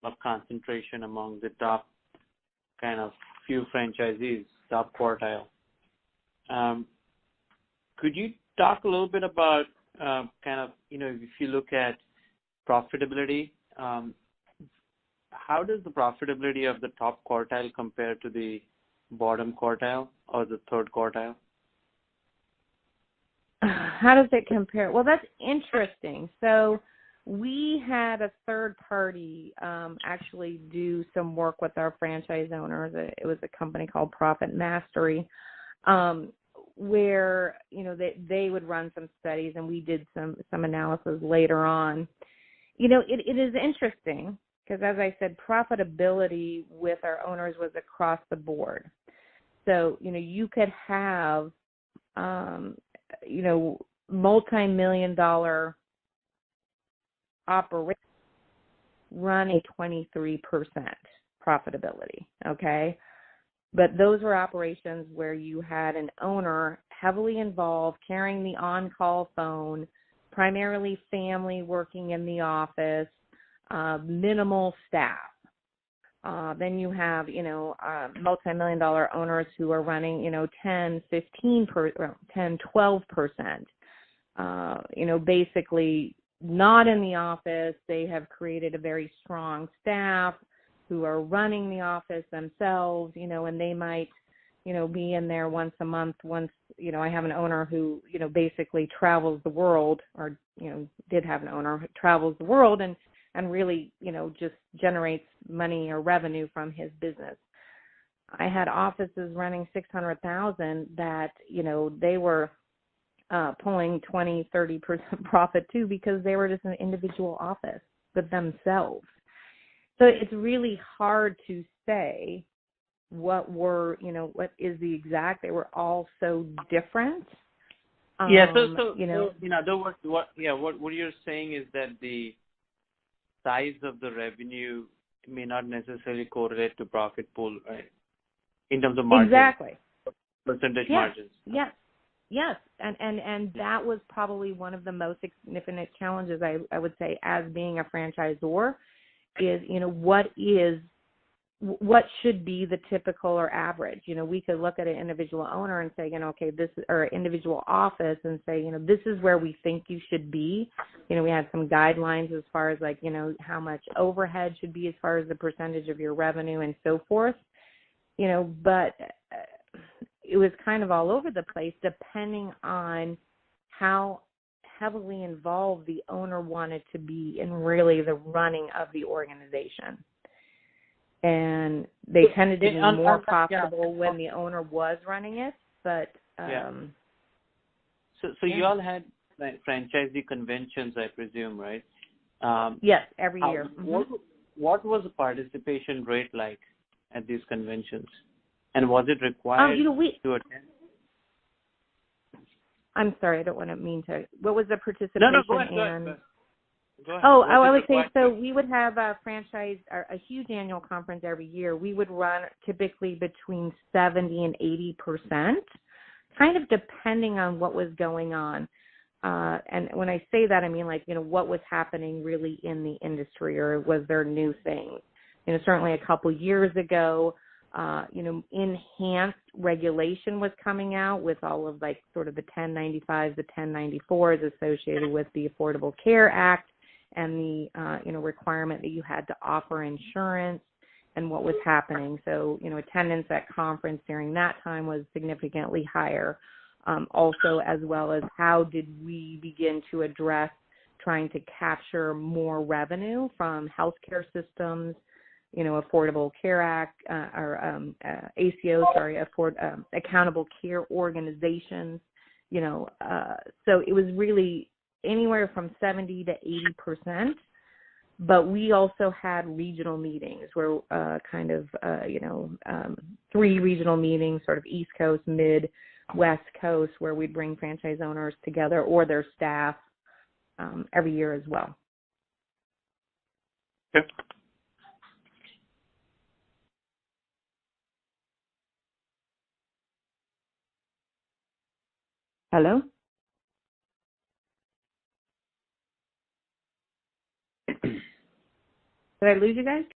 of concentration among the top kind of few franchisees, top quartile. Could you talk a little bit about kind of, if you look at profitability, how does the profitability of the top quartile compare to the bottom quartile or the third quartile? How does it compare? Well, that's interesting. So we had a third party actually do some work with our franchise owners. It was a company called Profit Mastery, where they would run some studies, and we did some analysis later on. It is interesting because, as I said, profitability with our owners was across the board. So you could have multi-million-dollar operation run a 23% profitability, okay? But those were operations where you had an owner heavily involved, carrying the on-call phone, primarily family working in the office, minimal staff. Then you have, multi-million-dollar owners who are running, 10, 12%. Basically not in the office. They have created a very strong staff who are running the office themselves, and they might, be in there once a month. I have an owner who, basically travels the world, or, did have an owner who travels the world and really, just generates money or revenue from his business. I had offices running $600,000 that, they were pulling 20, 30% profit too, because they were just an individual office with themselves. So it's really hard to say what is the exact. They were all so different. In other words, what you're saying is that the size of the revenue may not necessarily correlate to profit pool, right? In terms of margins. Exactly. Percentage margins. Yes. And that was probably one of the most significant challenges, I would say, as being a franchisor, is, what should be the typical or average. We could look at an individual owner and say, okay, or individual office and say, this is where we think you should be. We had some guidelines as far as how much overhead should be as far as the percentage of your revenue and so forth. But it was kind of all over the place depending on how heavily involved the owner wanted to be in really the running of the organization. And they tended to be more profitable when the owner was running it, but So you all had franchisee conventions, I presume, right? Yes, every year. What was the participation rate like at these conventions, and was it required to attend? I'm sorry, I don't want to mean to. What was the participation? No, go ahead. Go ahead. I would say, so we would have a huge annual conference every year. We would run typically between 70 and 80%, kind of depending on what was going on. And when I say that, I mean what was happening really in the industry, or was there new things? Certainly a couple years ago, enhanced regulation was coming out with all of sort of the 1095s, the 1094s associated with the Affordable Care Act, and the requirement that you had to offer insurance and what was happening. So, attendance at conference during that time was significantly higher. Also, as well as how did we begin to address trying to capture more revenue from healthcare systems, Affordable Care Act, ACO, Accountable Care Organizations, so it was really anywhere from 70 to 80%, but we also had regional meetings where 3 regional meetings, sort of East Coast, Mid, West Coast, where we'd bring franchise owners together or their staff every year as well. Yep. Hello? Did I lose you guys?